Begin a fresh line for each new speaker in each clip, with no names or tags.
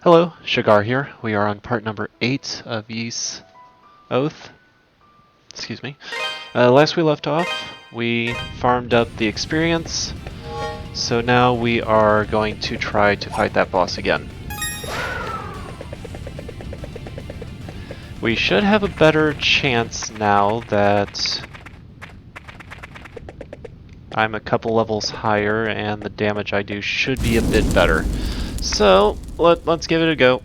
Hello, Shagar here. We are on part number 8 of Ys Oath. Excuse me. Last we left off, we farmed up the experience, so now we are going to try to fight that boss again. We should have a better chance now that I'm a couple levels higher and the damage I do should be a bit better. So, let's give it a go.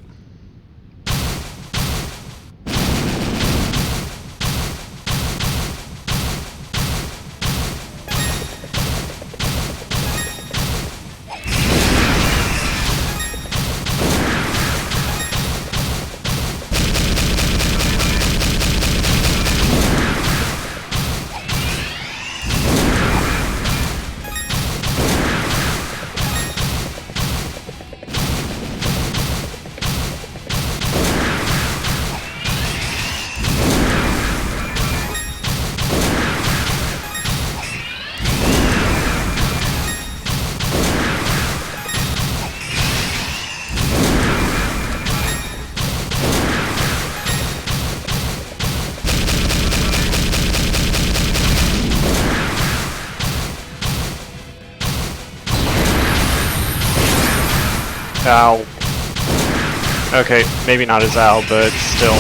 Ow. Okay, maybe not as ow, but still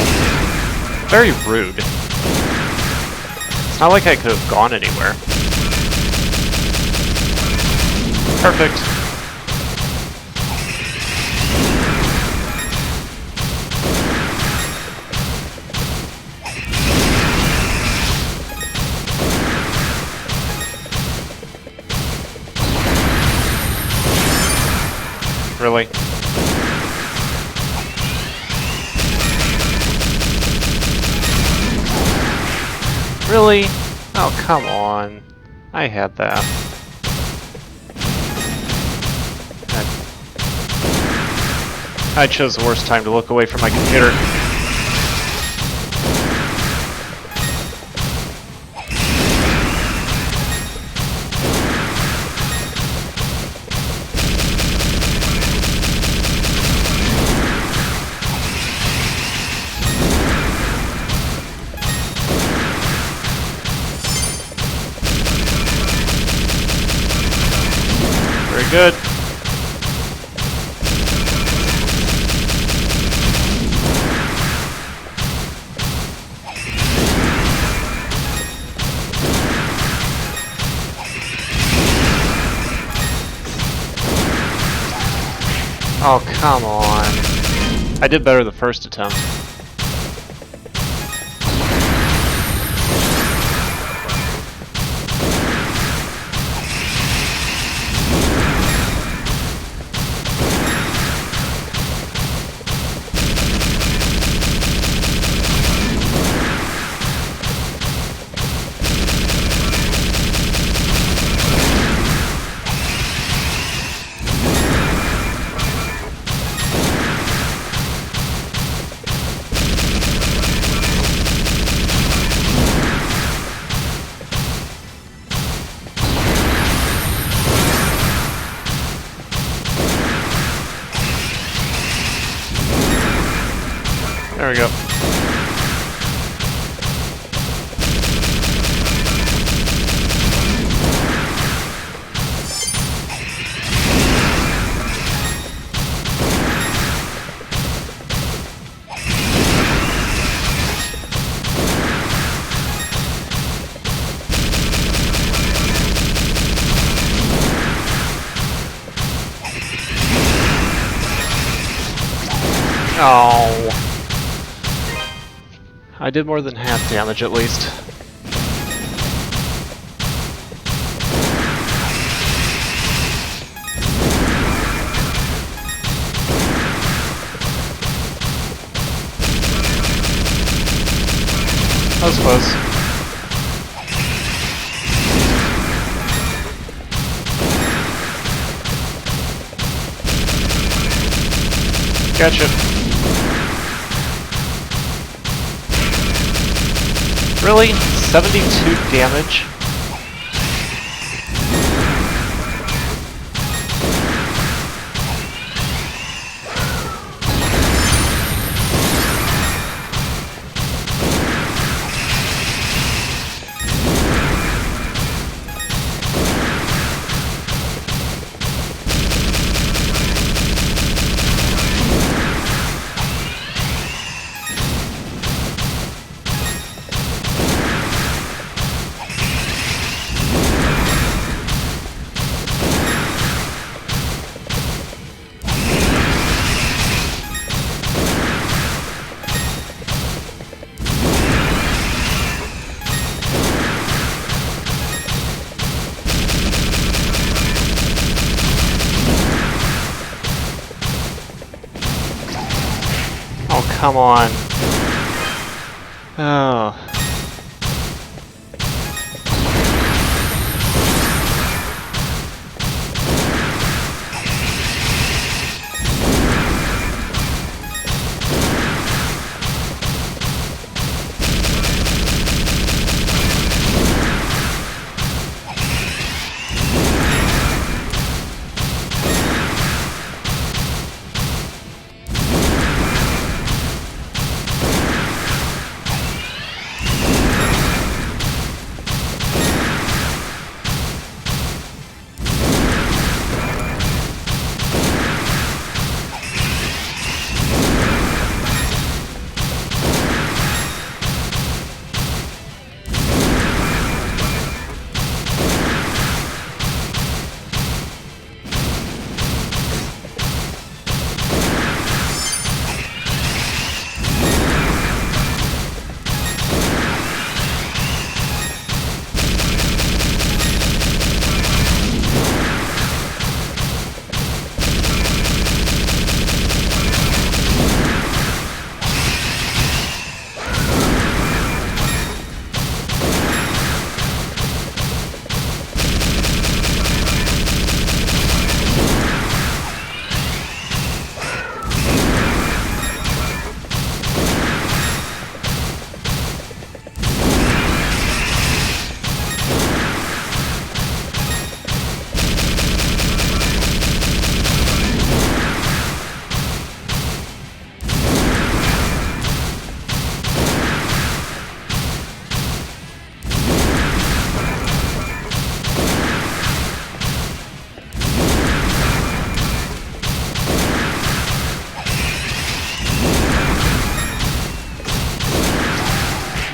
very rude. It's not like I could have gone anywhere. Perfect. Really? Really? Oh, come on. I had that. I chose the worst time to look away from my computer. Very good. Oh, come on. I did better the first attempt. There we go. Oh. I did more than half damage at least. That was close. Gotcha. Really? 72 damage? Oh, come on. Oh.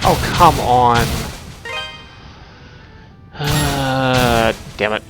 Oh, come on. Damn it.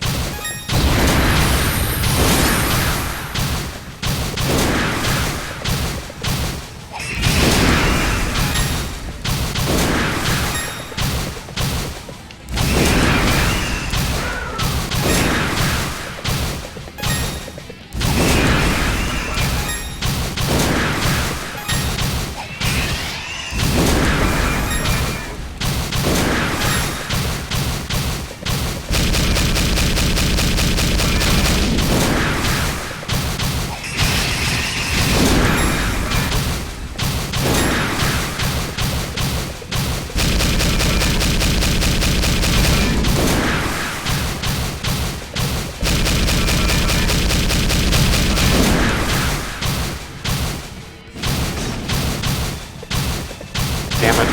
Damn it.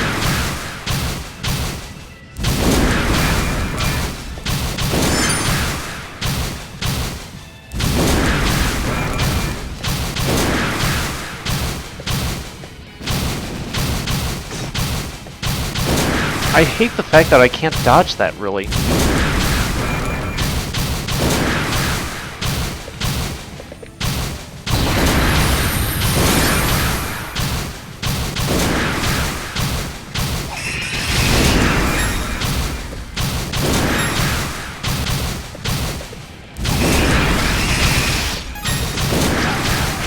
I hate the fact that I can't dodge that, really.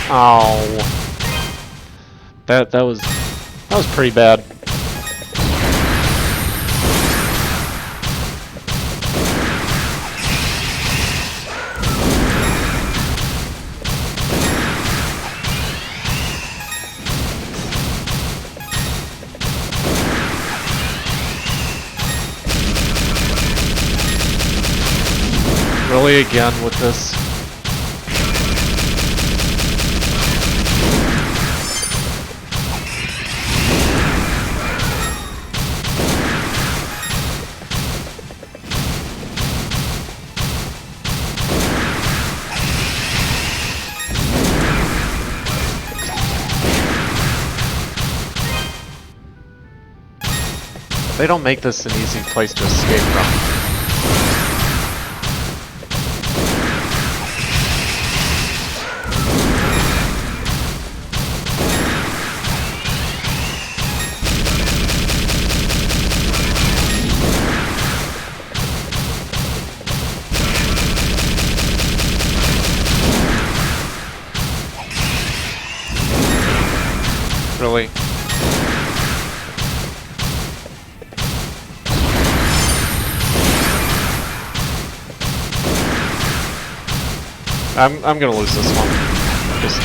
Oh. That was pretty bad. Really again with this? They don't make this an easy place to escape from. Really? I'm gonna lose this one. Just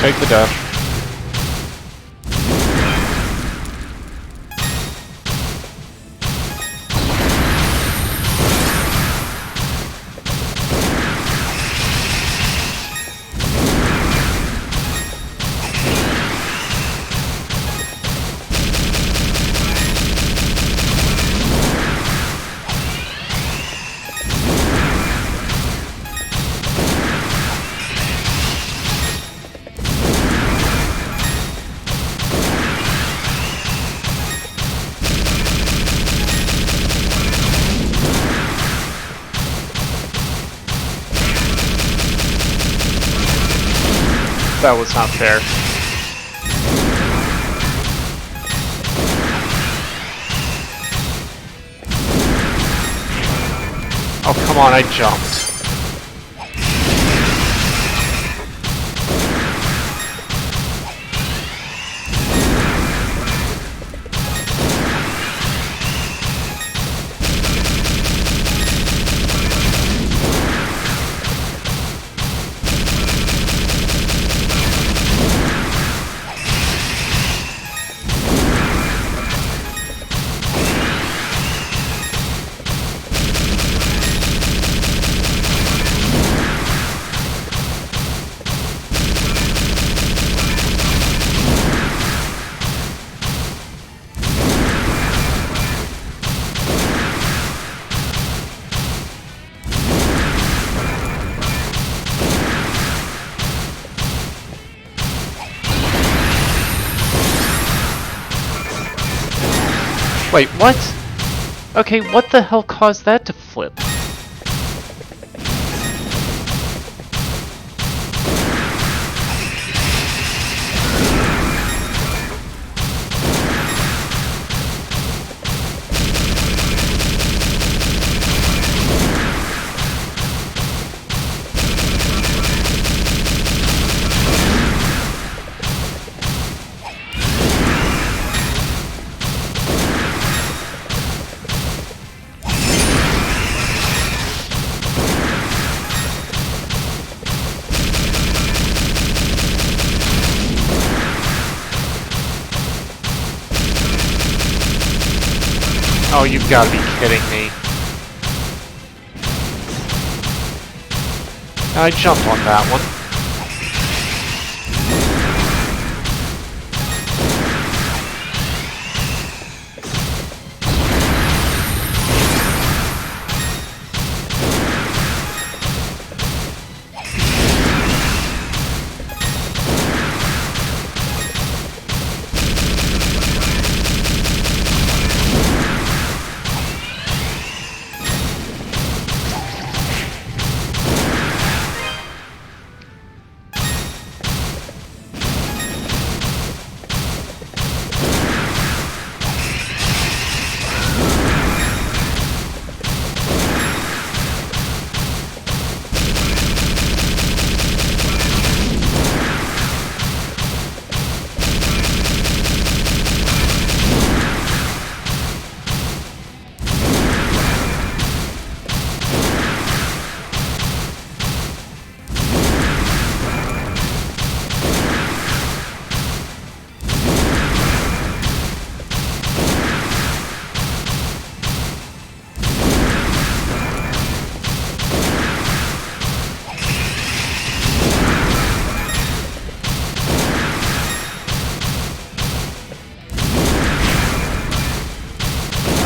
take the death. That was not fair. Oh, come on, I jumped. Wait, what? Okay, what the hell caused that to flip? Oh, you've got to be kidding me. I jumped on that one.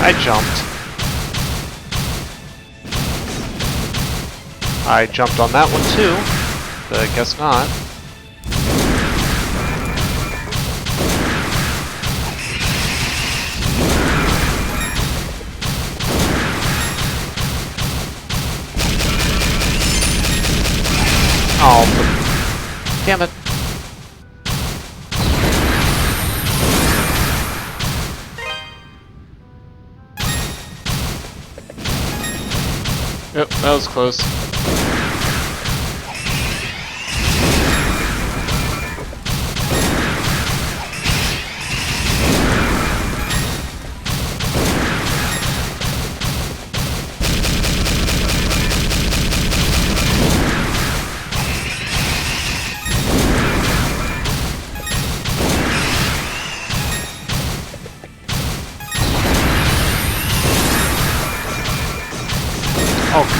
I jumped. I jumped on that one too, but I guess not. Oh, damn it. Yep, that was close.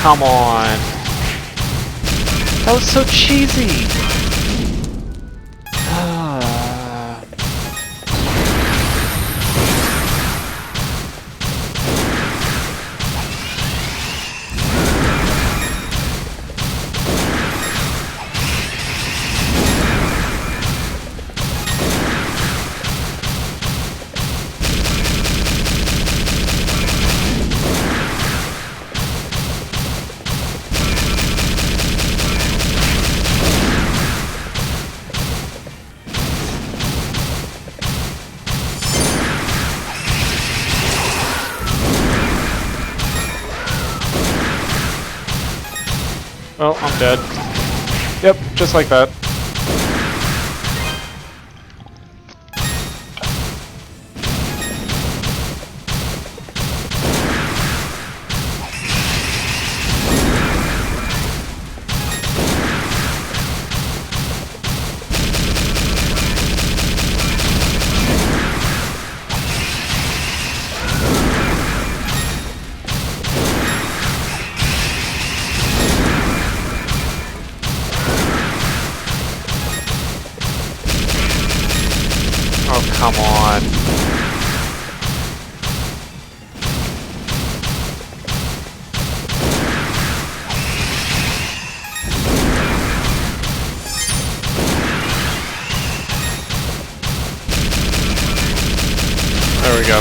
come on. That was so cheesy. Oh, I'm dead. Yep, just like that. Oh, come on. There we go.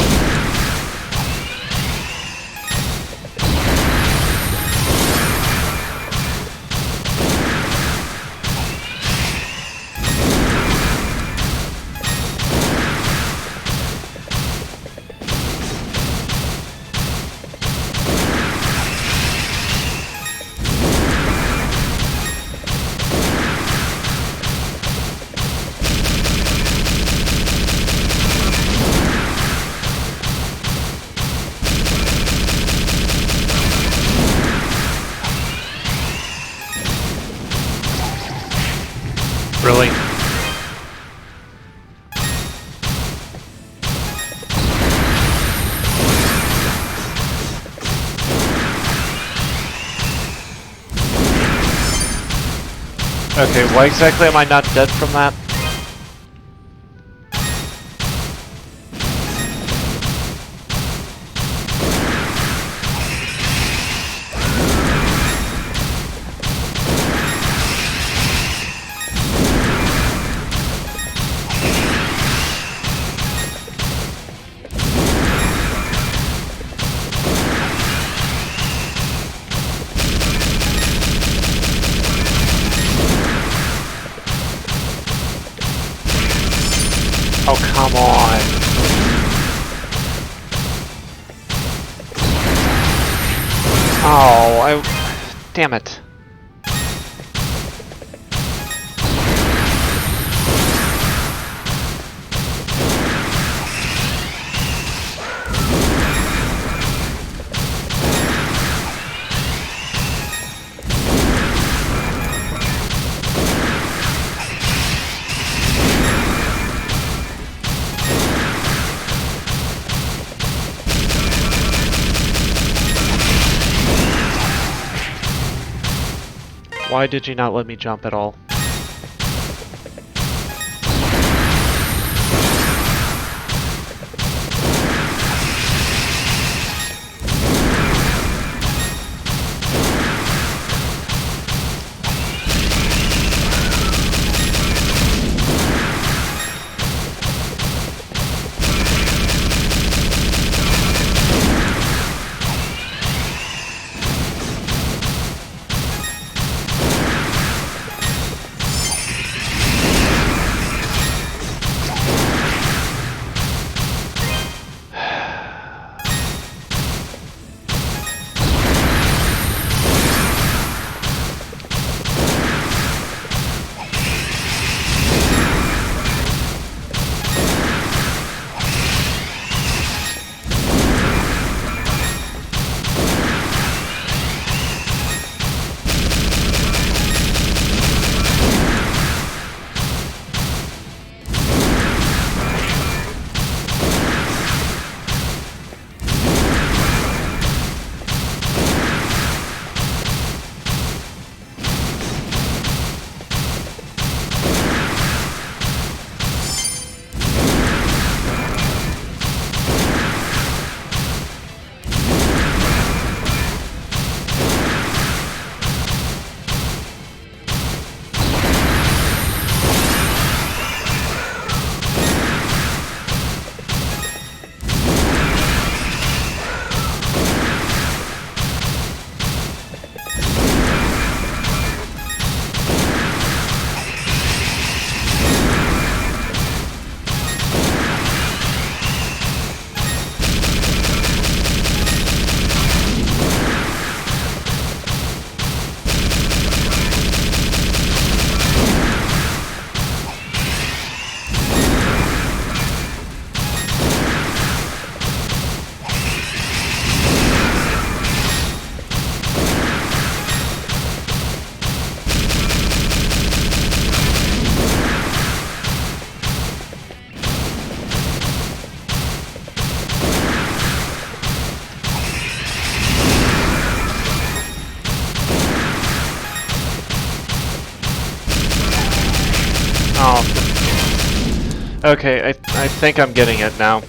Really? Okay, why exactly am I not dead from that? Oh, come on. Oh, damn it. Why did you not let me jump at all? Okay, I think I'm getting it now.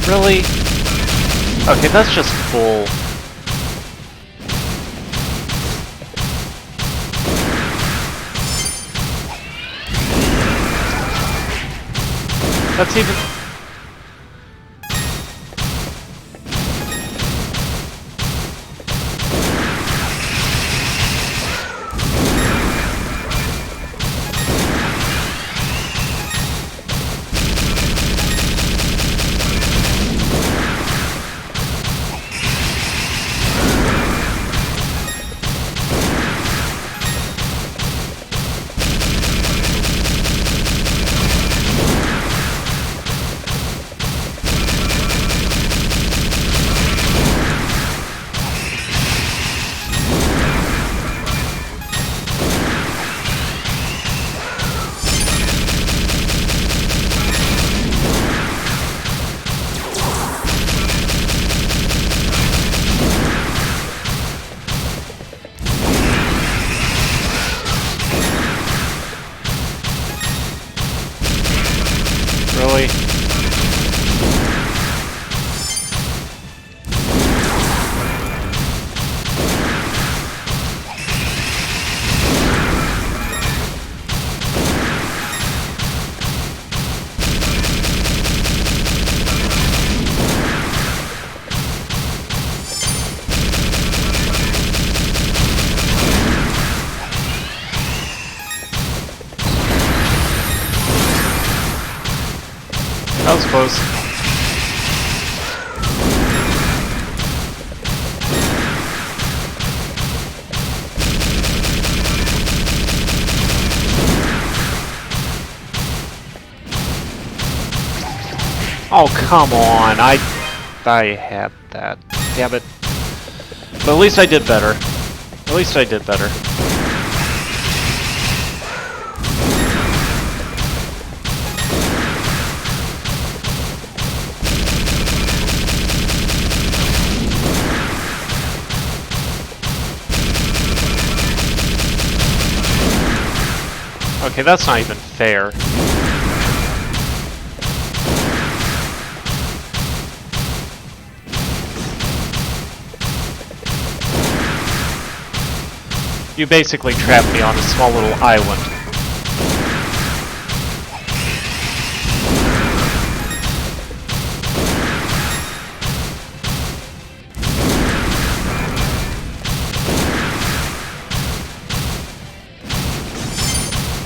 Really? Okay, that's just full. That's even... Really? That was close. Oh, come on. I had that. Damn it. But at least I did better. At least I did better. Okay, that's not even fair. You basically trapped me on a small little island.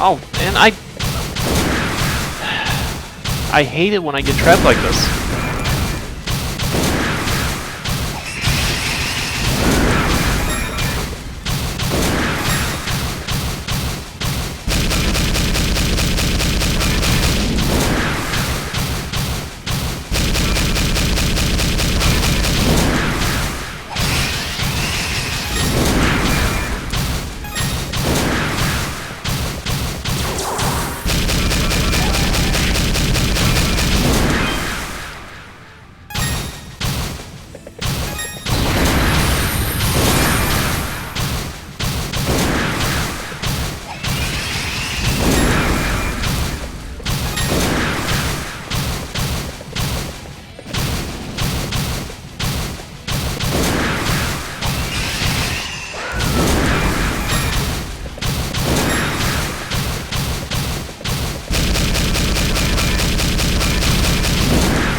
Oh, and I hate it when I get trapped like this.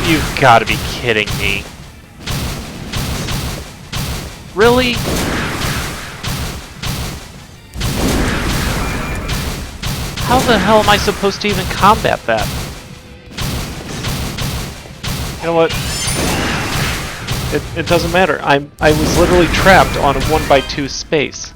You've got to be kidding me. Really? How the hell am I supposed to even combat that? You know what? It doesn't matter. I was literally trapped on a 1x2 space.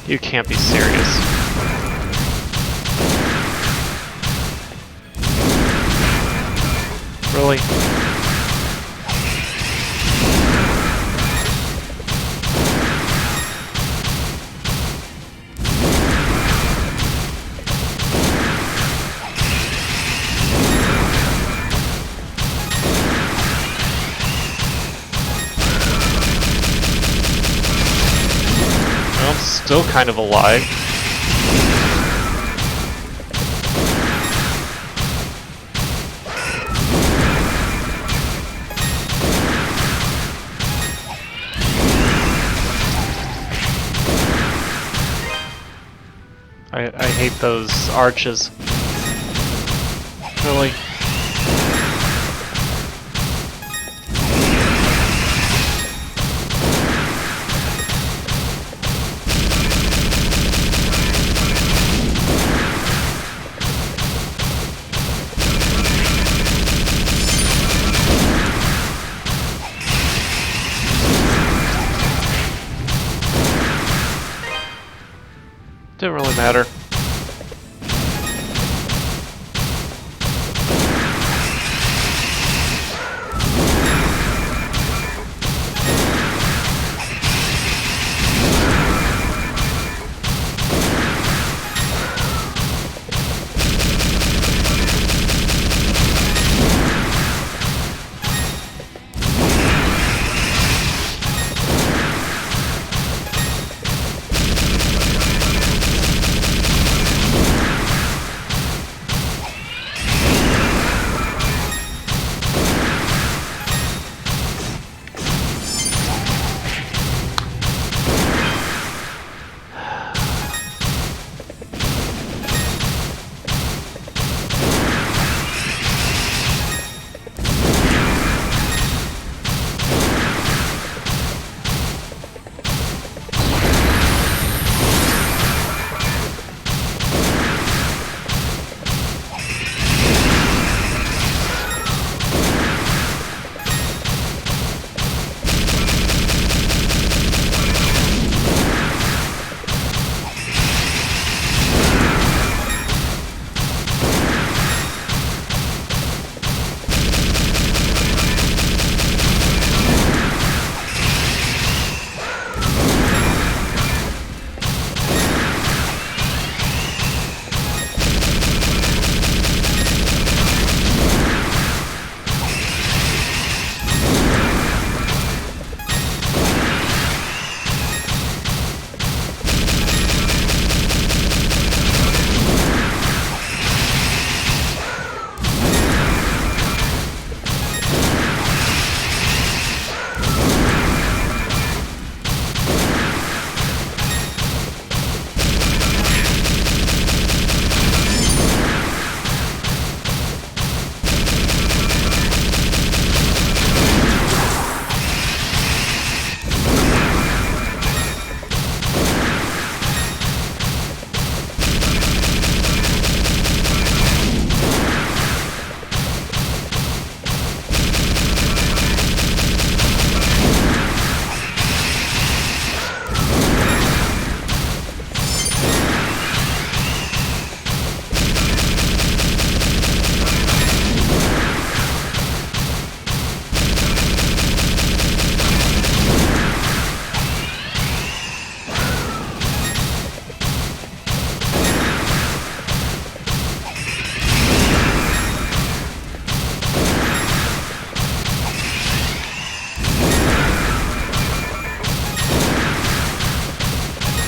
You can't be serious. Really? Well, I'm still kind of alive. I hate those arches. Really? Didn't really matter.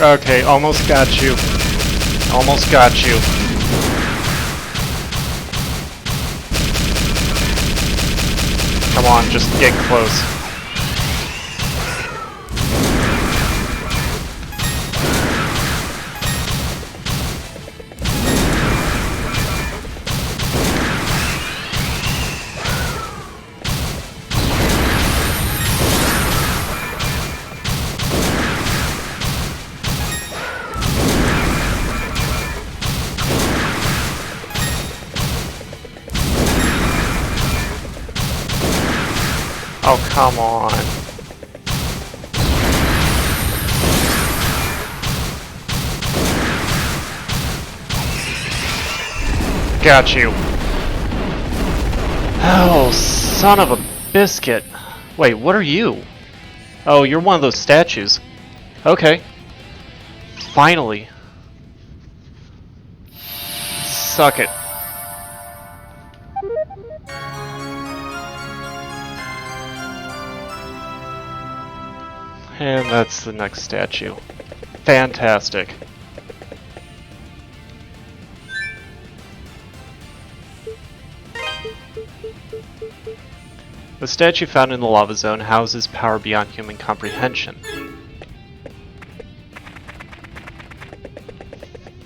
Okay, almost got you. Almost got you. Come on, just get close. Oh, come on. Got you. Oh, son of a biscuit. Wait, what are you? Oh, you're one of those statues. Okay. Finally. Suck it. And that's the next statue. Fantastic. The statue found in the lava zone houses power beyond human comprehension.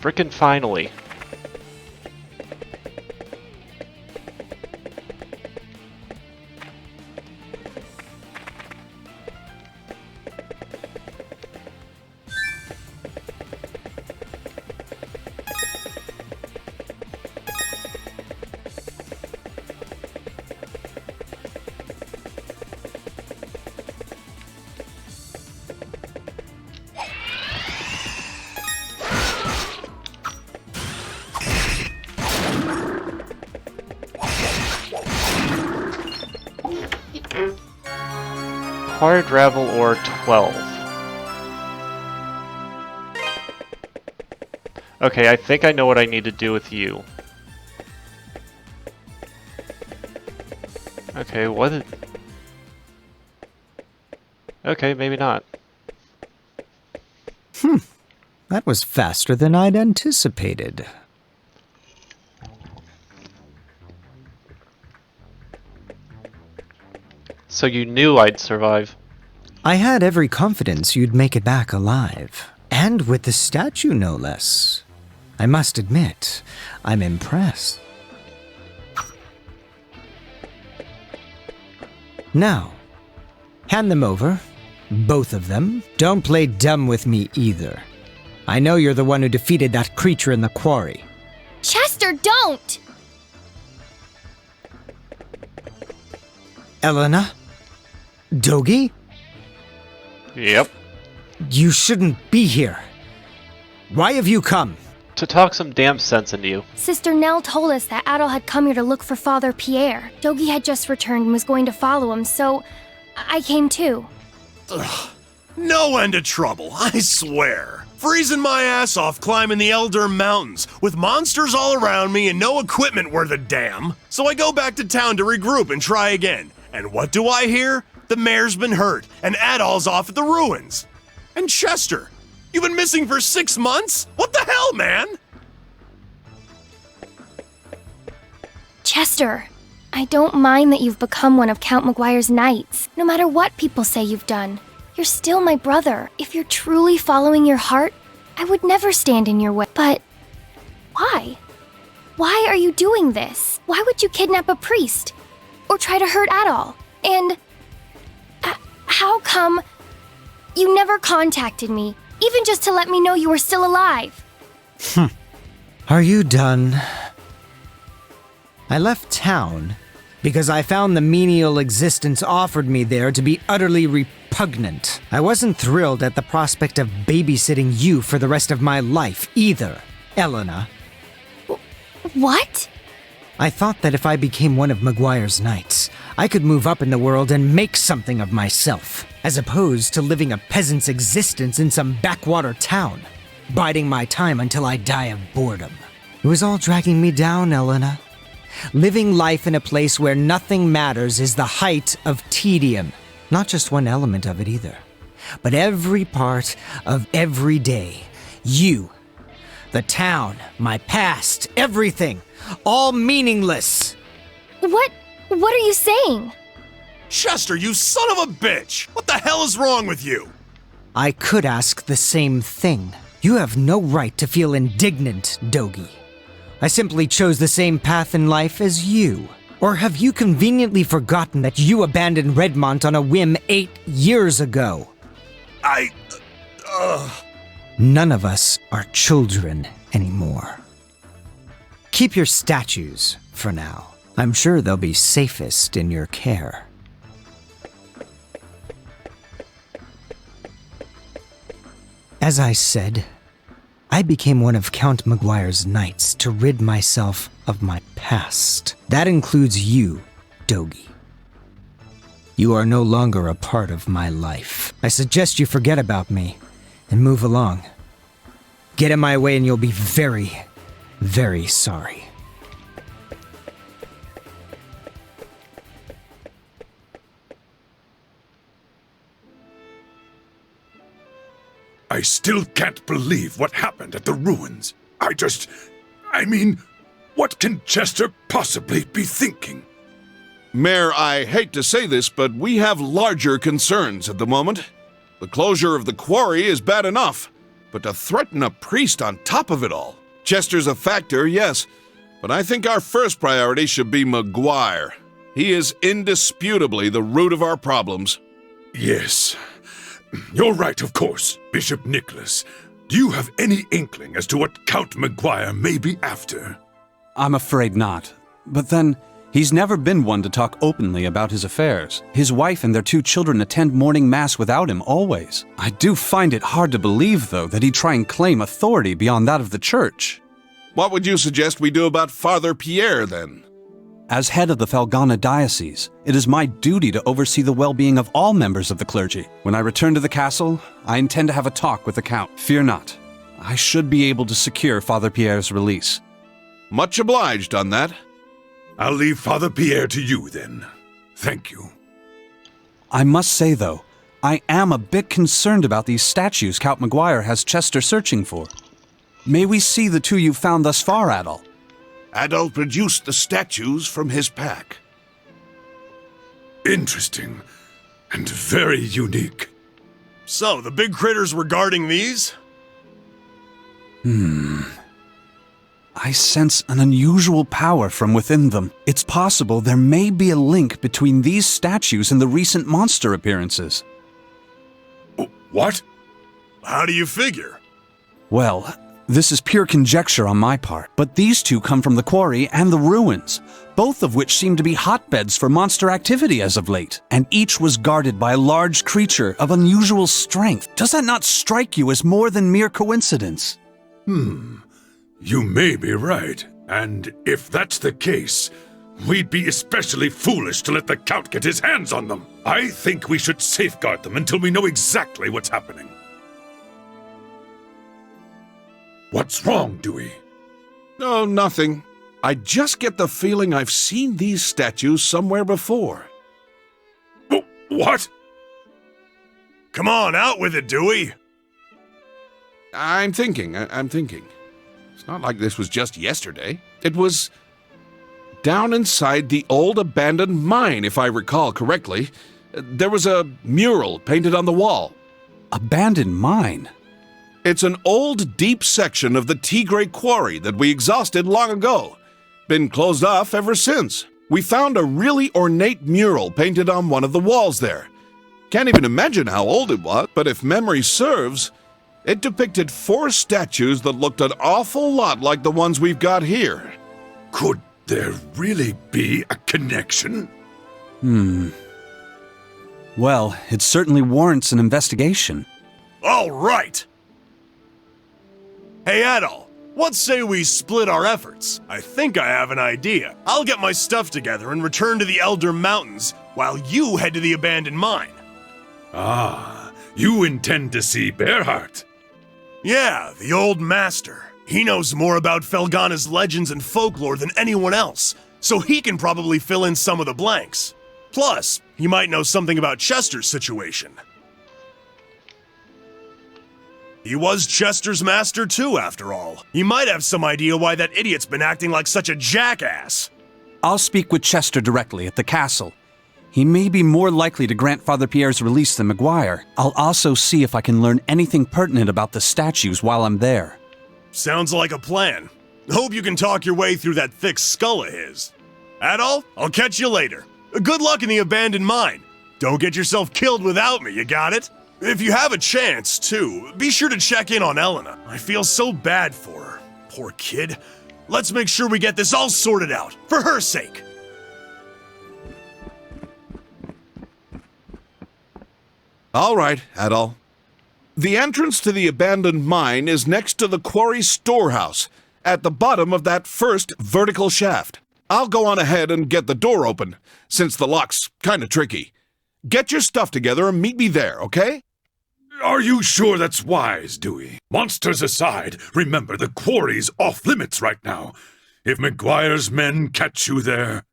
Frickin' finally. Acquired Gravel Ore 12. Okay, I think I know what I need to do with you. Okay, what? Okay, maybe not.
That was faster than I'd anticipated.
So you knew I'd survive.
I had every confidence you'd make it back alive. And with the statue, no less. I must admit, I'm impressed. Now, hand them over. Both of them. Don't play dumb with me either. I know you're the one who defeated that creature in the quarry.
Chester, don't!
Elena? Dogi?
Yep.
You shouldn't be here. Why have you come?
To talk some damn sense into you.
Sister Nell told us that Adol had come here to look for Father Pierre. Dogi had just returned and was going to follow him, so I came too.
Ugh. No end of trouble, I swear. Freezing my ass off climbing the Elder Mountains, with monsters all around me and no equipment worth a damn. So I go back to town to regroup and try again. And what do I hear? The mayor's been hurt, and Adol's off at the ruins. And Chester, you've been missing for 6 months? What the hell, man?
Chester, I don't mind that you've become one of Count Maguire's knights, no matter what people say you've done. You're still my brother. If you're truly following your heart, I would never stand in your way. But why? Why are you doing this? Why would you kidnap a priest? Or try to hurt Adol? And how come you never contacted me, even just to let me know you were still alive?
Are you done? I left town because I found the menial existence offered me there to be utterly repugnant. I wasn't thrilled at the prospect of babysitting you for the rest of my life either, Elena.
What?
I thought that if I became one of Maguire's knights, I could move up in the world and make something of myself, as opposed to living a peasant's existence in some backwater town, biding my time until I die of boredom. It was all dragging me down, Elena. Living life in a place where nothing matters is the height of tedium. Not just one element of it either, but every part of every day. You, the town, my past, everything, all meaningless.
What are you saying?
Chester, you son of a bitch! What the hell is wrong with you?
I could ask the same thing. You have no right to feel indignant, Dogi. I simply chose the same path in life as you. Or have you conveniently forgotten that you abandoned Redmont on a whim 8 years ago? None of us are children anymore. Keep your statues for now. I'm sure they'll be safest in your care. As I said, I became one of Count Maguire's knights to rid myself of my past. That includes you, Dogi. You are no longer a part of my life. I suggest you forget about me and move along. Get in my way and you'll be very, very sorry.
I still can't believe what happened at the ruins. I mean, what can Chester possibly be thinking?
Mayor, I hate to say this, but we have larger concerns at the moment. The closure of the quarry is bad enough, but to threaten a priest on top of it all. Chester's a factor, yes, but I think our first priority should be McGuire. He is indisputably the root of our problems.
Yes, you're right, of course, Bishop Nicholas. Do you have any inkling as to what Count McGuire may be after?
I'm afraid not. But then, he's never been one to talk openly about his affairs. His wife and their 2 children attend morning mass without him, always. I do find it hard to believe, though, that he'd try and claim authority beyond that of the church.
What would you suggest we do about Father Pierre, then?
As head of the Felghana diocese, it is my duty to oversee the well-being of all members of the clergy. When I return to the castle, I intend to have a talk with the Count. Fear not. I should be able to secure Father Pierre's release.
Much obliged on that.
I'll leave Father Pierre to you, then. Thank you.
I must say, though, I am a bit concerned about these statues Count McGuire has Chester searching for. May we see the 2 you've found thus far, Adol?
Adol produced the statues from his pack.
Interesting. And very unique.
So, the big critters were guarding these?
I sense an unusual power from within them. It's possible there may be a link between these statues and the recent monster appearances.
What?
How do you figure?
Well, this is pure conjecture on my part, but these 2 come from the quarry and the ruins, both of which seem to be hotbeds for monster activity as of late, and each was guarded by a large creature of unusual strength. Does that not strike you as more than mere coincidence?
You may be right. And if that's the case, we'd be especially foolish to let the Count get his hands on them. I think we should safeguard them until we know exactly what's happening. What's wrong, Dewey?
Oh, nothing. I just get the feeling I've seen these statues somewhere before.
What?
Come on, out with it, Dewey!
I'm thinking. It's not like this was just yesterday. It was down inside the old abandoned mine, if I recall correctly. There was a mural painted on the wall.
Abandoned mine?
It's an old, deep section of the Tigre quarry that we exhausted long ago. Been closed off ever since. We found a really ornate mural painted on one of the walls there. Can't even imagine how old it was, but if memory serves, it depicted 4 statues that looked an awful lot like the ones we've got here.
Could there really be a connection?
Well, it certainly warrants an investigation.
All right! Hey, Adol, what say we split our efforts? I think I have an idea. I'll get my stuff together and return to the Elder Mountains while you head to the abandoned mine.
Ah, you intend to see Bearheart?
Yeah, the old master. He knows more about Felghana's legends and folklore than anyone else, so he can probably fill in some of the blanks. Plus, he might know something about Chester's situation. He was Chester's master too, after all. He might have some idea why that idiot's been acting like such a jackass.
I'll speak with Chester directly at the castle. He may be more likely to grant Father Pierre's release than McGuire. I'll also see if I can learn anything pertinent about the statues while I'm there.
Sounds like a plan. Hope you can talk your way through that thick skull of his. Adol, I'll catch you later. Good luck in the abandoned mine. Don't get yourself killed without me, you got it? If you have a chance, too, be sure to check in on Elena. I feel so bad for her. Poor kid. Let's make sure we get this all sorted out, for her sake.
All right, Adol. The entrance to the abandoned mine is next to the quarry storehouse, at the bottom of that first vertical shaft. I'll go on ahead and get the door open, since the lock's kinda tricky. Get your stuff together and meet me there, okay?
Are you sure that's wise, Dewey? Monsters aside, remember the quarry's off limits right now. If McGuire's men catch you there...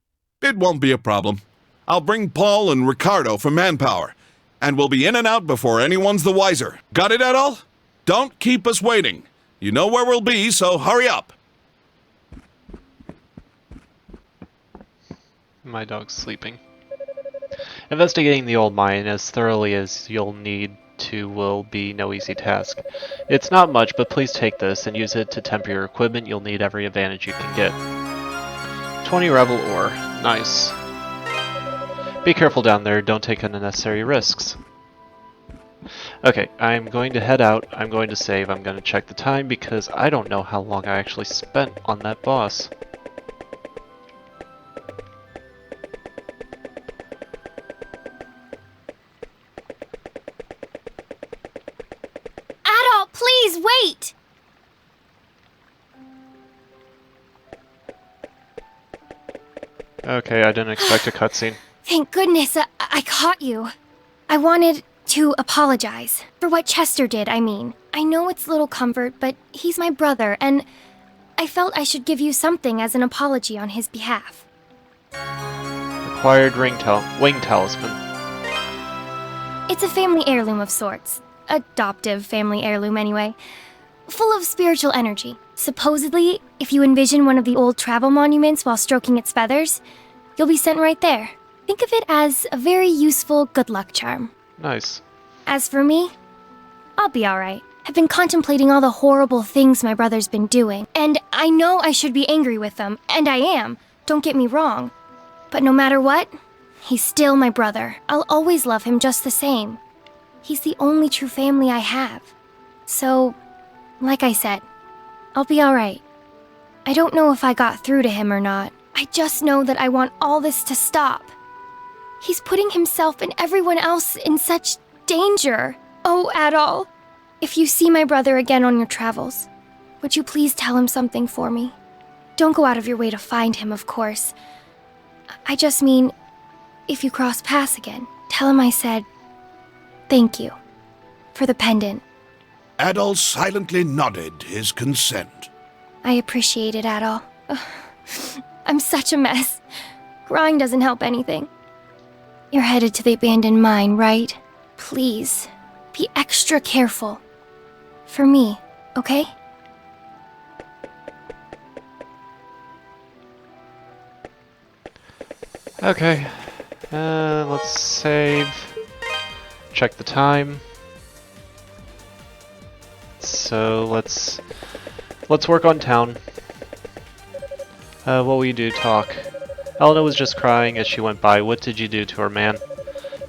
It won't be a problem. I'll bring Paul and Ricardo for manpower, and we'll be in and out before anyone's the wiser. Got it, Adol? Don't keep us waiting. You know where we'll be, so hurry up.
My dog's sleeping. Investigating the old mine as thoroughly as you'll need to will be no easy task. It's not much, but please take this and use it to temper your equipment. You'll need every advantage you can get. 20 rebel ore. Nice. Be careful down there, don't take unnecessary risks. Okay, I'm going to head out, I'm going to save, I'm going to check the time because I don't know how long I actually spent on that boss.
Adol, please wait!
Okay, I didn't expect a cutscene.
Thank goodness I caught you. I wanted to apologize. For what Chester did, I mean. I know it's little comfort, but he's my brother, and I felt I should give you something as an apology on his behalf.
Acquired wing talisman.
It's a family heirloom of sorts. Adoptive family heirloom, anyway. Full of spiritual energy. Supposedly, if you envision one of the old travel monuments while stroking its feathers, you'll be sent right there. Think of it as a very useful good luck charm.
Nice.
As for me, I'll be alright. I've been contemplating all the horrible things my brother's been doing, and I know I should be angry with them, and I am, don't get me wrong. But no matter what, he's still my brother. I'll always love him just the same. He's the only true family I have. So, like I said, I'll be alright. I don't know if I got through to him or not. I just know that I want all this to stop. He's putting himself and everyone else in such danger. Oh, Adol, if you see my brother again on your travels, would you please tell him something for me? Don't go out of your way to find him, of course. I just mean, if you cross paths again, tell him I said, thank you for the pendant.
Adol silently nodded his consent.
I appreciate it, Adol. I'm such a mess. Crying doesn't help anything. You're headed to the abandoned mine, right? Please, be extra careful. For me, okay?
Okay. Let's save. Check the time. So let's work on town. What will you do? Talk. Elena was just crying as she went by. What did you do to her, man?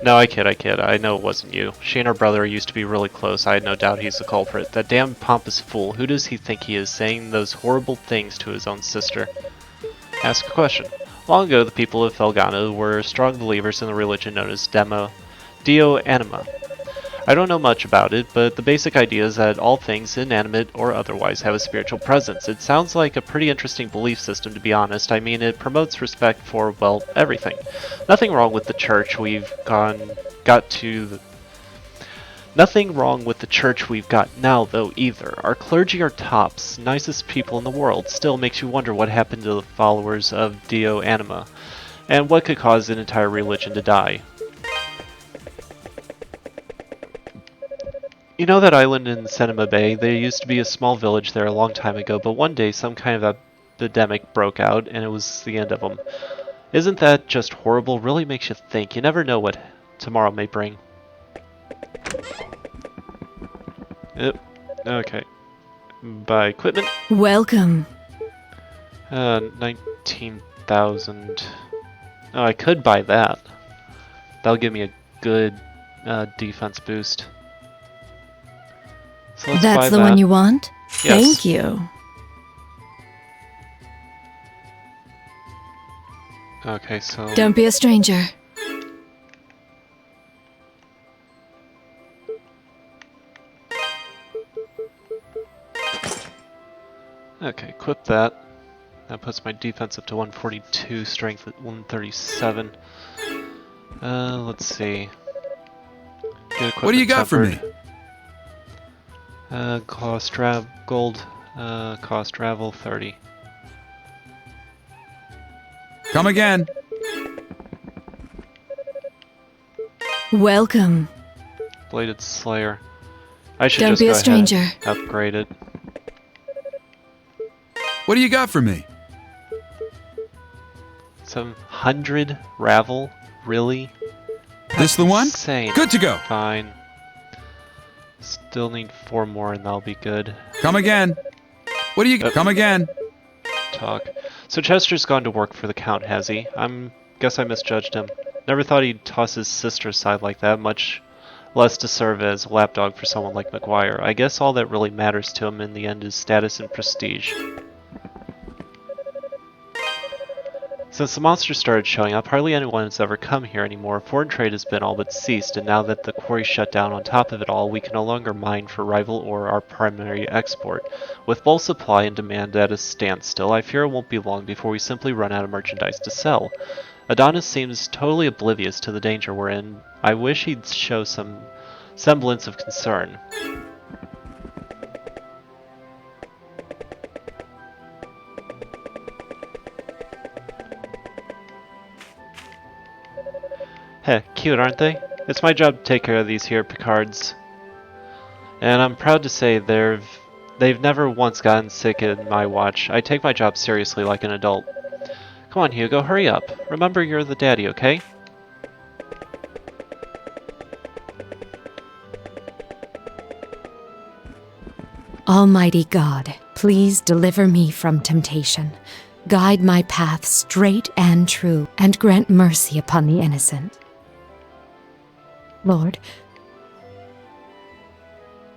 No, I kid. I know it wasn't you. She and her brother used to be really close. I had no doubt he's the culprit. That damn pompous fool. Who does he think he is, saying those horrible things to his own sister? Ask a question. Long ago, the people of Felghana were strong believers in the religion known as Dio Anima. I don't know much about it, but the basic idea is that all things, inanimate or otherwise, have a spiritual presence. It sounds like a pretty interesting belief system, to be honest. I mean, it promotes respect for, well, everything. Nothing wrong with the church we've Nothing wrong with the church we've got now, though, either. Our clergy are tops, nicest people in the world. Still makes you wonder what happened to the followers of Dio Anima, and what could cause an entire religion to die. You know that island in Senema Bay? There used to be a small village there a long time ago, but one day some kind of epidemic broke out, and it was the end of them. Isn't that just horrible? Really makes you think. You never know what tomorrow may bring. Yep. Okay. Buy equipment.
Welcome.
19,000. Oh, I could buy that. That'll give me a good defense boost. So let's buy
That's the
that.
one you want?
Yes.
Thank you.
Okay, so...
Don't be a stranger.
Okay, equip that. That puts my defense up to 142, strength at 137. Let's see. Get equipment
What do you got for me?
tempered. Gold, cost travel 30.
Come again.
Welcome.
Bladed Slayer. I should
Don't
just
be
go
a stranger.
ahead and upgrade it.
What do you got for me?
700 Ravel? Really?
This the one?
Insane.
Good to go.
Fine. Still need 4 more and that'll be good.
Come again. What do you Come again.
Talk. So Chester's gone to work for the Count, has he? Guess I misjudged him. Never thought he'd toss his sister aside like that, much less to serve as a lapdog for someone like McGuire. I guess all that really matters to him in the end is status and prestige. Since the monsters started showing up, hardly anyone has ever come here anymore. Foreign trade has been all but ceased, and now that the quarry shut down on top of it all, we can no longer mine for rival ore, our primary export. With both supply and demand at a standstill, I fear it won't be long before we simply run out of merchandise to sell. Adonis seems totally oblivious to the danger we're in. I wish he'd show some semblance of concern. Heh, cute, aren't they? It's my job to take care of these here Picards. And I'm proud to say they've never once gotten sick in my watch. I take my job seriously like an adult. Come on, Hugo, hurry up. Remember you're the daddy, okay?
Almighty God, please deliver me from temptation. Guide my path straight and true, and grant mercy upon the innocent. Lord?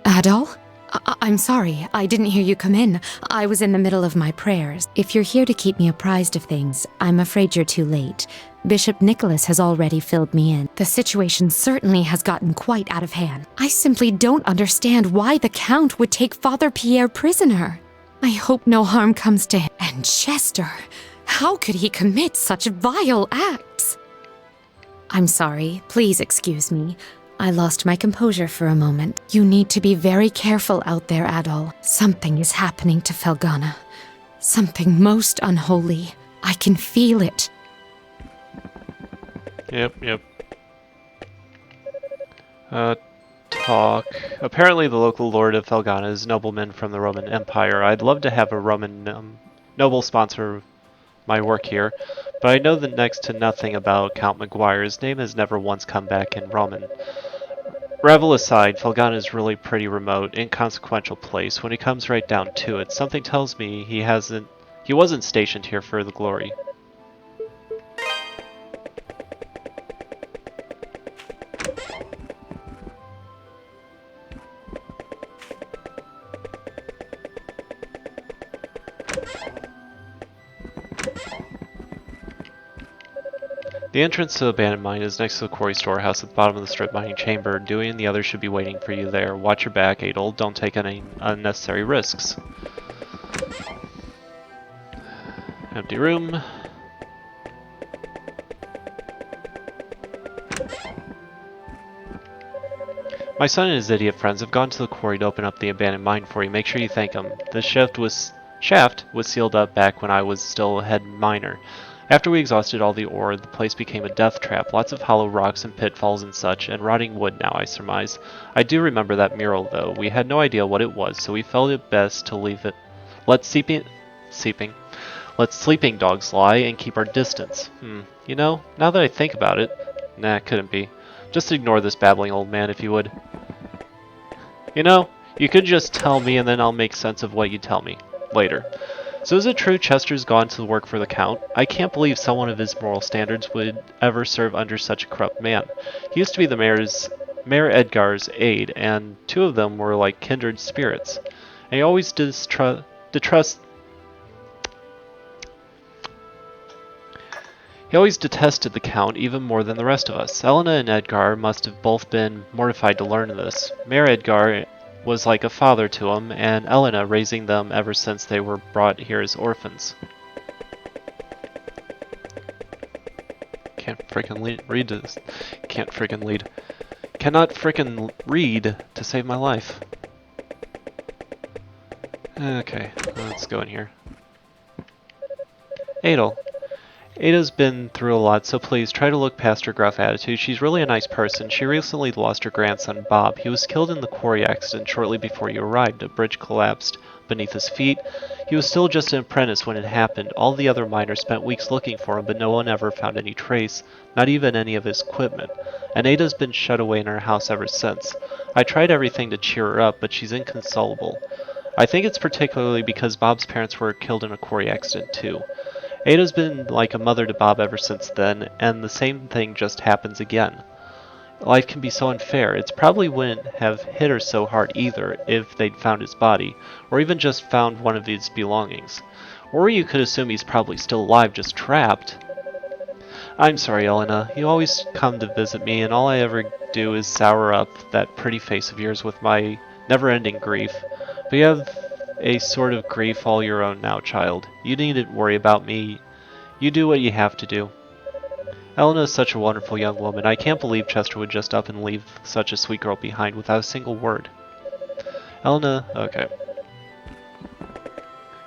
Adol? I'm sorry, I didn't hear you come in. I was in the middle of my prayers. If you're here to keep me apprised of things, I'm afraid you're too late. Bishop Nicholas has already filled me in. The situation certainly has gotten quite out of hand. I simply don't understand why the Count would take Father Pierre prisoner. I hope no harm comes to him. And Chester, how could he commit such vile acts? I'm sorry, please excuse me. I lost my composure for a moment. You need to be very careful out there, Adol. Something is happening to Felghana. Something most unholy. I can feel it.
Yep. Talk. Apparently the local lord of Felghana is nobleman from the Roman Empire. I'd love to have a Roman noble sponsor my work here, but I know that next to nothing about Count McGuire. His name has never once come back in Roman. Revel aside, Felghana is really pretty remote, inconsequential place. When it comes right down to it, something tells me he wasn't stationed here for the glory. The entrance to the abandoned mine is next to the quarry storehouse at the bottom of the strip mining chamber. Dewey and the others should be waiting for you there. Watch your back, Adol. Don't take any unnecessary risks. Empty room. My son and his idiot friends have gone to the quarry to open up the abandoned mine for you. Make sure you thank them. The shaft was sealed up back when I was still a head miner. After we exhausted all the ore, the place became a death trap. Lots of hollow rocks and pitfalls and such, and rotting wood now, I surmise. I do remember that mural, though. We had no idea what it was, so we felt it best to leave it. Let sleeping dogs lie and keep our distance. You know, now that I think about it... Nah, couldn't be. Just ignore this babbling old man, if you would. You know, you could just tell me and then I'll make sense of what you tell me. Later. So is it true Chester's gone to work for the Count? I can't believe someone of his moral standards would ever serve under such a corrupt man. He used to be the Mayor Edgar's aide, and two of them were like kindred spirits. And he always detested the Count even more than the rest of us. Elena and Edgar must have both been mortified to learn this. Mayor Edgar was like a father to him, and Elena raising them ever since they were brought here as orphans. Can't frickin' read this. Can't frickin' lead. Cannot frickin' read to save my life. Okay, let's go in here. Adel. Ada's been through a lot, so please try to look past her gruff attitude. She's really a nice person. She recently lost her grandson, Bob. He was killed in the quarry accident shortly before you arrived. A bridge collapsed beneath his feet. He was still just an apprentice when it happened. All the other miners spent weeks looking for him, but no one ever found any trace, not even any of his equipment. And Ada's been shut away in her house ever since. I tried everything to cheer her up, but she's inconsolable. I think it's particularly because Bob's parents were killed in a quarry accident too. Ada's been like a mother to Bob ever since then, and the same thing just happens again. Life can be so unfair. It probably wouldn't have hit her so hard either if they'd found his body, or even just found one of his belongings. Or you could assume he's probably still alive, just trapped. I'm sorry, Elena. You always come to visit me, and all I ever do is sour up that pretty face of yours with my never-ending grief. But you have a sort of grief all your own now, child. You needn't worry about me. You do what you have to do. Elena is such a wonderful young woman. I can't believe Chester would just up and leave such a sweet girl behind without a single word. Elena, okay.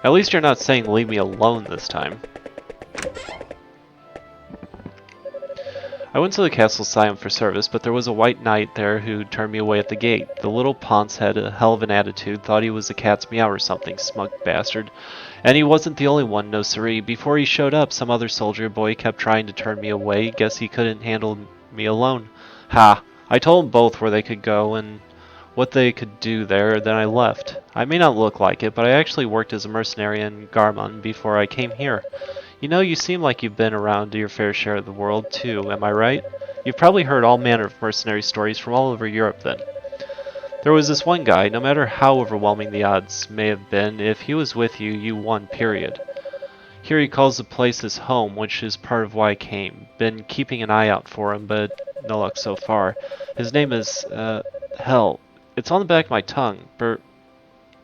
At least you're not saying leave me alone this time. I went to the castle Siam for service, but there was a white knight there who turned me away at the gate. The little Ponce had a hell of an attitude, thought he was a cat's meow or something, smug bastard. And he wasn't the only one, no siree. Before he showed up, some other soldier boy kept trying to turn me away. Guess he couldn't handle me alone. Ha! I told them both where they could go and what they could do there, then I left. I may not look like it, but I actually worked as a mercenary in Garmon before I came here. You know, you seem like you've been around your fair share of the world, too, am I right? You've probably heard all manner of mercenary stories from all over Europe, then. There was this one guy, no matter how overwhelming the odds may have been, if he was with you, you won, period. Here he calls the place his home, which is part of why I came. Been keeping an eye out for him, but no luck so far. His name is, hell, it's on the back of my tongue.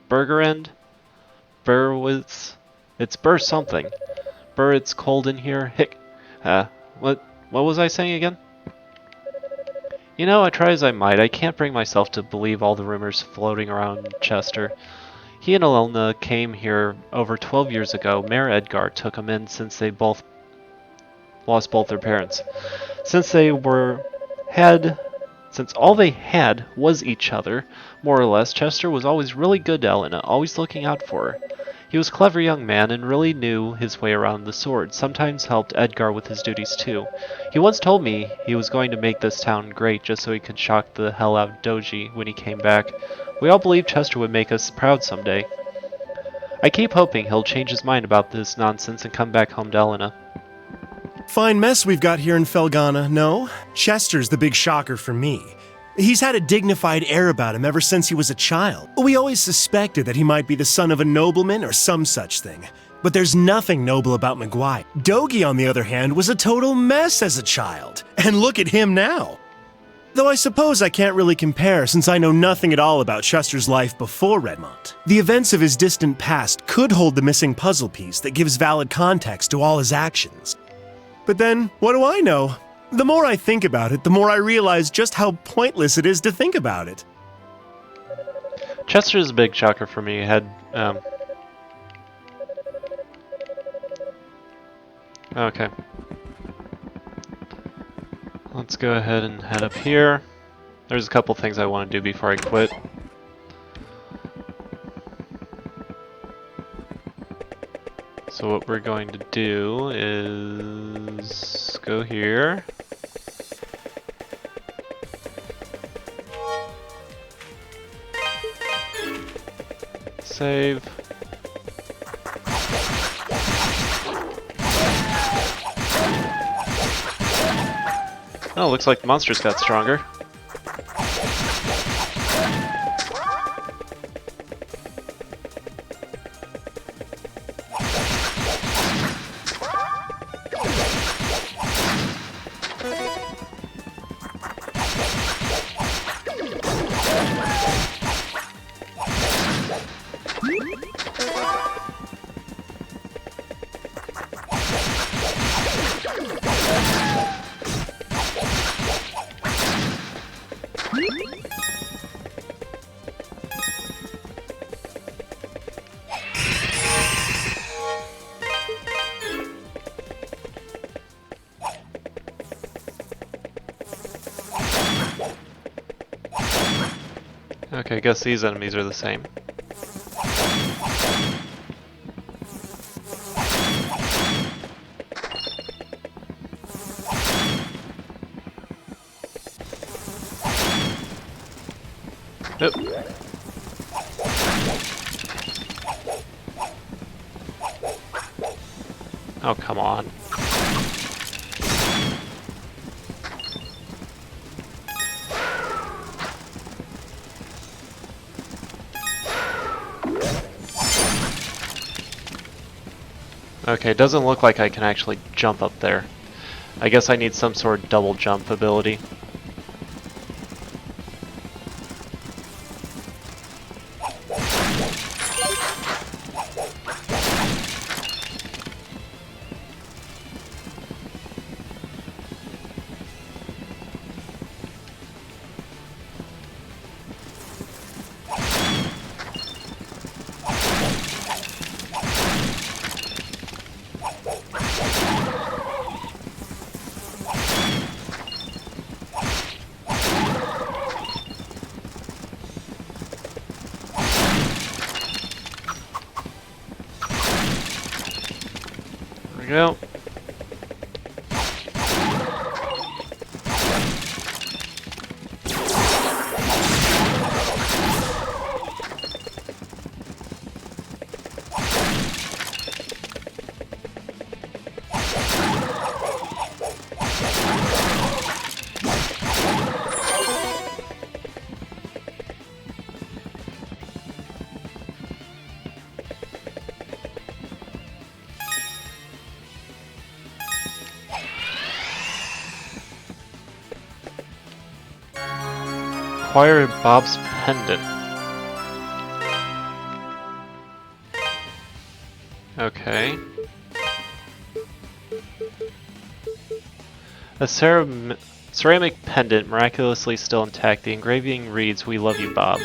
Burgerend? Burwitz? It's Burr something. Burr, it's cold in here. Hick. What was I saying again? You know, I try as I might, I can't bring myself to believe all the rumors floating around Chester. He and Elena came here over 12 years ago. Mayor Edgar took them in since they both lost both their parents. Since all they had was each other, more or less, Chester was always really good to Elena, always looking out for her. He was a clever young man and really knew his way around the sword, sometimes helped Edgar with his duties too. He once told me he was going to make this town great just so he could shock the hell out of Doji when he came back. We all believed Chester would make us proud someday. I keep hoping he'll change his mind about this nonsense and come back home to Elena.
Fine mess we've got here in Felghana, no? Chester's the big shocker for me. He's had a dignified air about him ever since he was a child. We always suspected that he might be the son of a nobleman or some such thing. But there's nothing noble about Maguire. Dogi, on the other hand, was a total mess as a child. And look at him now. Though I suppose I can't really compare since I know nothing at all about Chester's life before Redmont. The events of his distant past could hold the missing puzzle piece that gives valid context to all his actions. But then, what do I know? The more I think about it, the more I realize just how pointless it is to think about it.
Chester's a big shocker for me. Okay. Let's go ahead and head up here. There's a couple things I want to do before I quit. So what we're going to do is go here. Save. Oh, looks like the monsters got stronger. Okay, I guess these enemies are the same. Yep. Oh, come on. Okay, it doesn't look like I can actually jump up there. I guess I need some sort of double jump ability. There we go. Acquire Bob's pendant. Okay. A ceramic pendant miraculously still intact. The engraving reads, "We love you, Bob."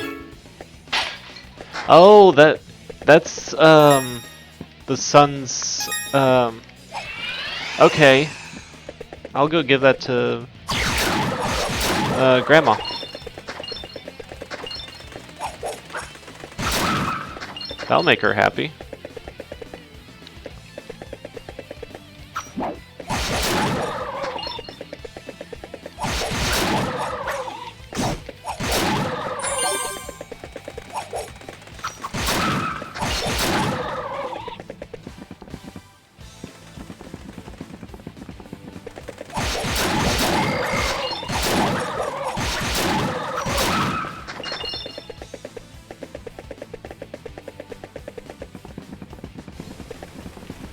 Oh, that's the sun's okay. I'll go give that to Grandma. That'll make her happy.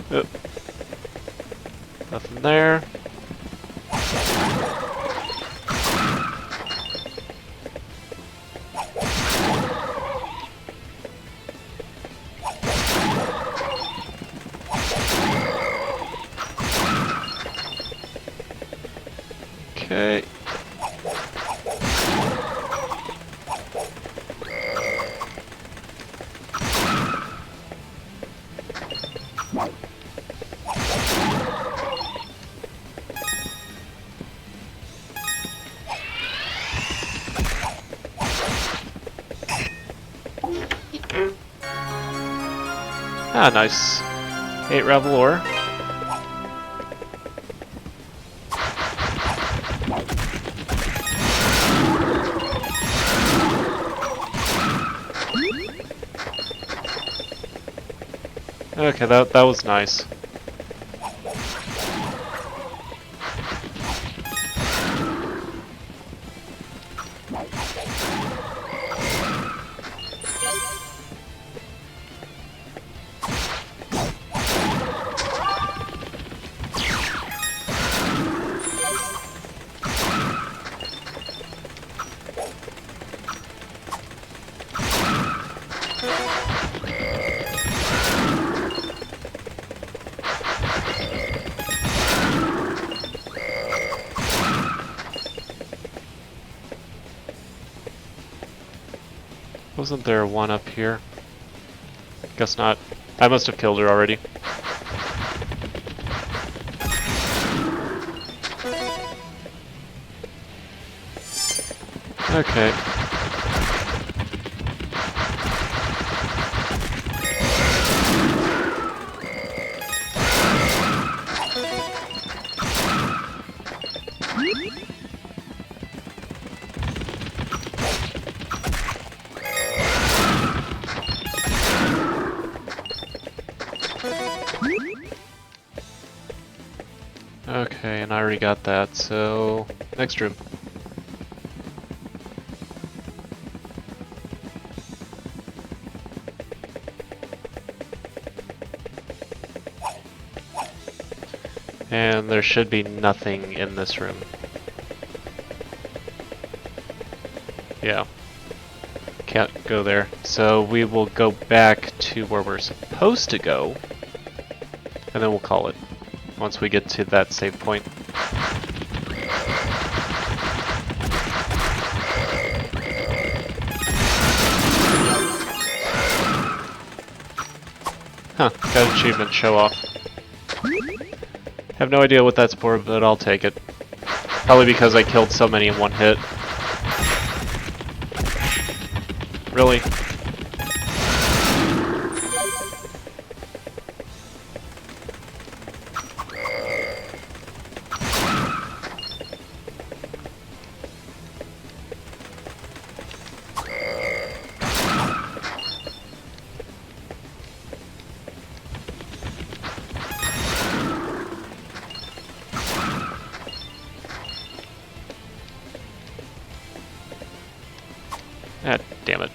Oop. Nothing there. Okay. Ah, nice. 8 Revel ore. Okay, that was nice. Wasn't there one up here? Guess not. I must have killed her already. Okay. Okay, and I already got that, so next room. And there should be nothing in this room. Yeah. Can't go there. So we will go back to where we're supposed to go, and then we'll call it once we get to that save point. Huh, got achievement, show off. Have no idea what that's for, but I'll take it. Probably because I killed so many in one hit. Really? Ah, damn it.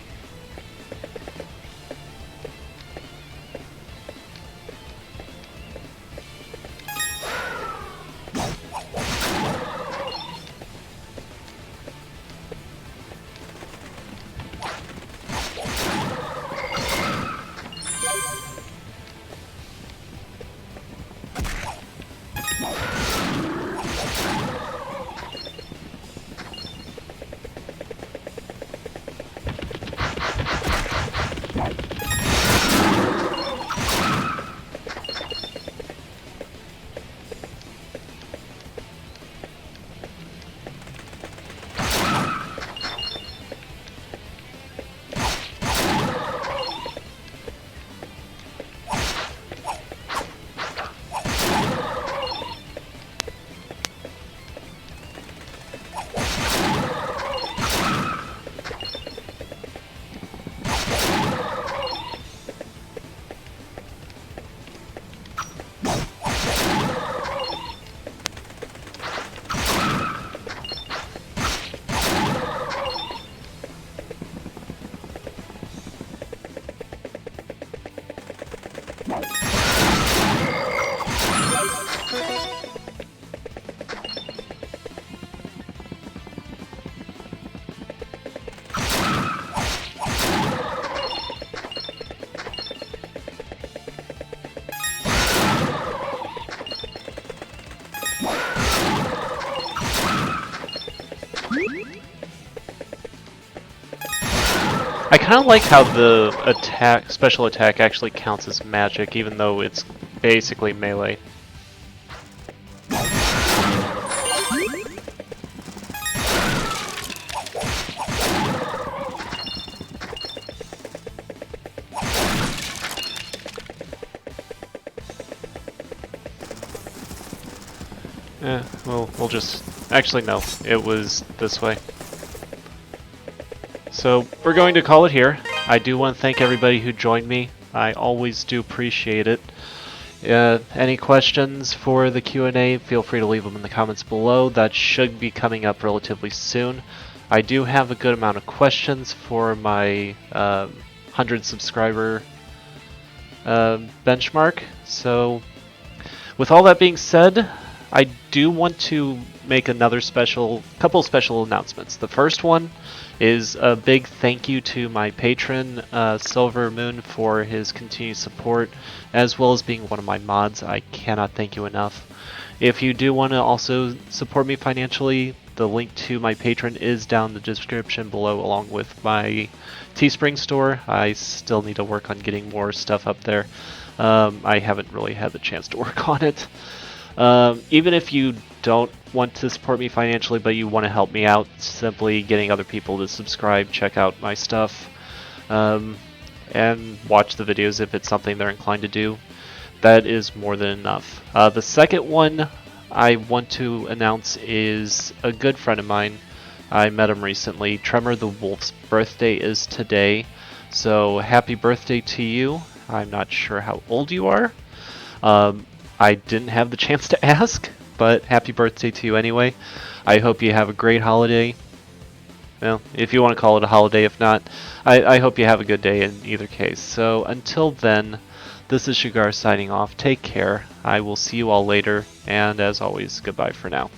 I kind of like how the special attack actually counts as magic, even though it's basically melee. Well, we'll just... Actually, no. It was this way. So, we're going to call it here. I do want to thank everybody who joined me. I always do appreciate it. Any questions for the Q&A, feel free to leave them in the comments below. That should be coming up relatively soon. I do have a good amount of questions for my 100 subscriber benchmark. So, with all that being said, I do want to make another couple special announcements. The first one is a big thank you to my patron, Silver Moon, for his continued support, as well as being one of my mods. I cannot thank you enough. If you do want to also support me financially, the link to my patron is down in the description below, along with my Teespring store. I still need to work on getting more stuff up there. I haven't really had the chance to work on it. Even if you don't want to support me financially, but you want to help me out, simply getting other people to subscribe, check out my stuff, and watch the videos if it's something they're inclined to do, that is more than enough. The second one I want to announce is a good friend of mine. I met him recently. Tremor the Wolf's birthday is today, so happy birthday to you. I'm not sure how old you are. I didn't have the chance to ask, but happy birthday to you anyway. I hope you have a great holiday. Well, if you want to call it a holiday, if not, I hope you have a good day in either case. So until then, this is Shagar signing off. Take care. I will see you all later, and as always, goodbye for now.